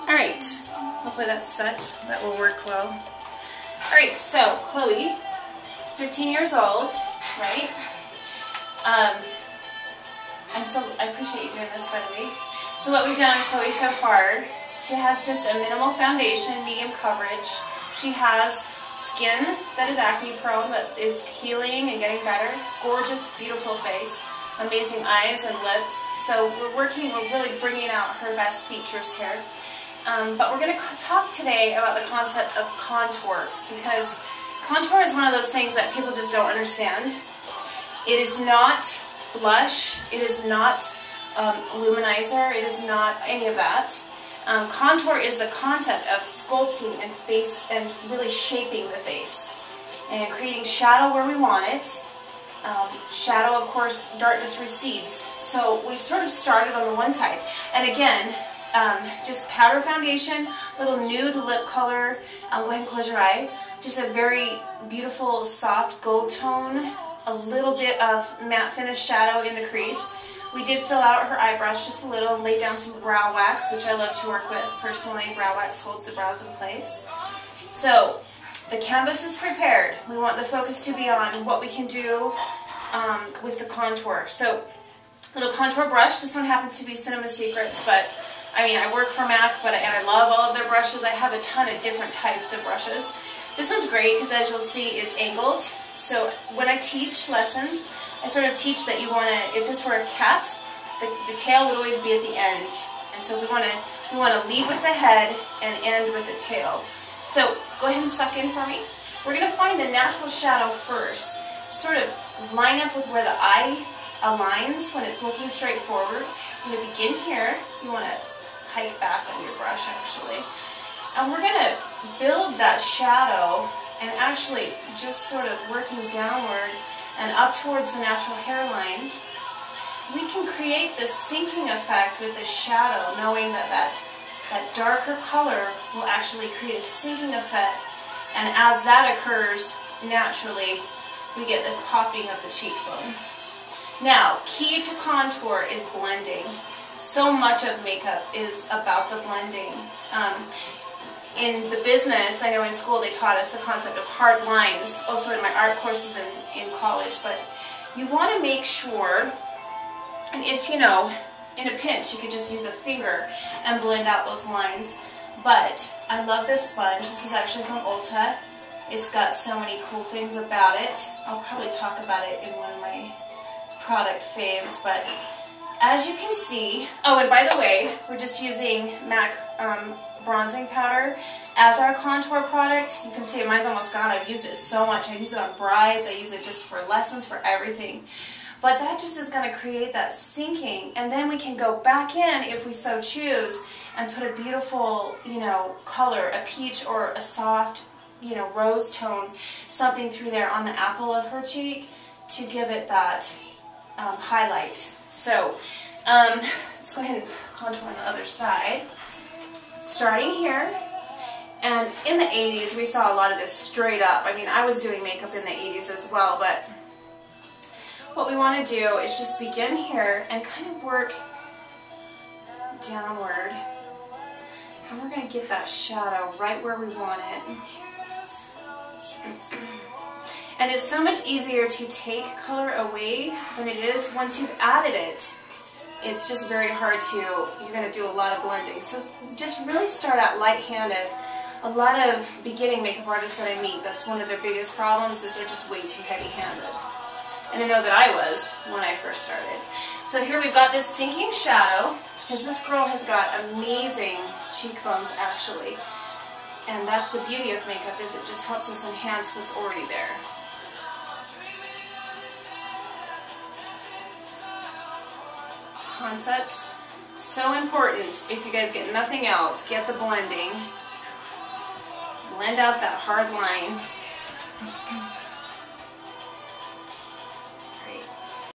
Alright, hopefully that's set. That will work well. Alright, so Chloe, 15 years old, right? I appreciate you doing this, by the way. So what we've done on Chloe so far, she has just a minimal foundation, medium coverage. She has skin that is acne prone but is healing and getting better. Gorgeous, beautiful face. Amazing eyes and lips. So we're really bringing out her best features here. But we're going to talk today about the concept of contour, because contour is one of those things that people just don't understand. It is not blush, it is not luminizer, it is not any of that. Contour is the concept of sculpting and face and really shaping the face and creating shadow where we want it. Shadow, of course, darkness recedes. So we've sort of started on the one side. And again, just powder foundation, little nude lip color. Go ahead and close your eye. Just a very beautiful, soft gold tone. A little bit of matte finish shadow in the crease. We did fill out her eyebrows just a little and lay down some brow wax, which I love to work with. Personally, brow wax holds the brows in place. So, the canvas is prepared. We want the focus to be on what we can do with the contour. So, little contour brush. This one happens to be Cinema Secrets, but I mean, I work for MAC, and I love all of their brushes. I have a ton of different types of brushes. This one's great because, as you'll see, is angled. So when I teach lessons, I sort of teach that you want to, if this were a cat, the tail would always be at the end. And so we want to lead with the head and end with the tail. So go ahead and suck in for me. We're going to find the natural shadow first. Sort of line up with where the eye aligns when it's looking straight forward. You're going to begin here. You want to hike back on your brush, actually. And we're going to build that shadow and actually just sort of working downward and up towards the natural hairline. We can create this sinking effect with the shadow, knowing that that darker color will actually create a sinking effect. And as that occurs, naturally, we get this popping of the cheekbone. Now, key to contour is blending. So much of makeup is about the blending. In the business, I know in school they taught us the concept of hard lines, also in my art courses in college, but you want to make sure, and if you know, in a pinch you could just use a finger and blend out those lines, but I love this sponge. This is actually from Ulta. It's got so many cool things about it. I'll probably talk about it in one of my product faves, but as you can see, oh, and by the way, we're just using MAC bronzing powder as our contour product. You can see mine's almost gone. I've used it so much. I use it on brides. I use it just for lessons, for everything. But that just is going to create that sinking, and then we can go back in if we so choose and put a beautiful, color, a peach or a soft, rose tone, something through there on the apple of her cheek to give it that highlight. So let's go ahead and contour on the other side. Starting here, and in the 80s we saw a lot of this straight up. I mean, I was doing makeup in the 80s as well, but what we want to do is just begin here and kind of work downward, and we're going to get that shadow right where we want it. And it's so much easier to take color away than it is once you've added it. It's just very hard to, you're going to do a lot of blending. So just really start out light-handed. A lot of beginning makeup artists that I meet, that's one of their biggest problems, is they're just way too heavy-handed. And I know that I was when I first started. So here we've got this sinking shadow, because this girl has got amazing cheekbones, actually. And that's the beauty of makeup, is it just helps us enhance what's already there. Concept, so important. If you guys get nothing else, get the blending. Blend out that hard line.